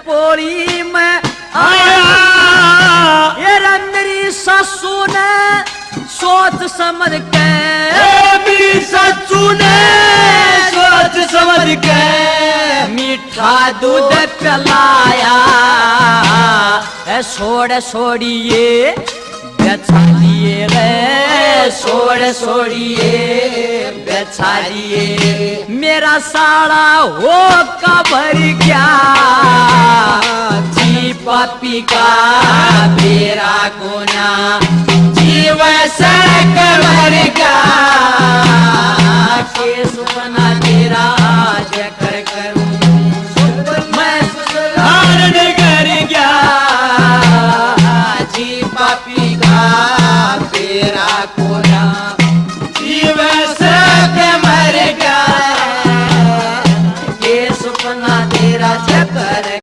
पोली में आया। ये रे मेरी सासू ने सोच समझ के, मेरी सासू ने सोच समझ के मीठा दूध पिलाया। छोड़ छोड़िए बेचारिए रे, छोड़ छोड़िए बेचारिए। मेरा साड़ा हो कबर क्या जी पापी का मेरा गुना, जीव से कबर क्या केस बना तेरा जग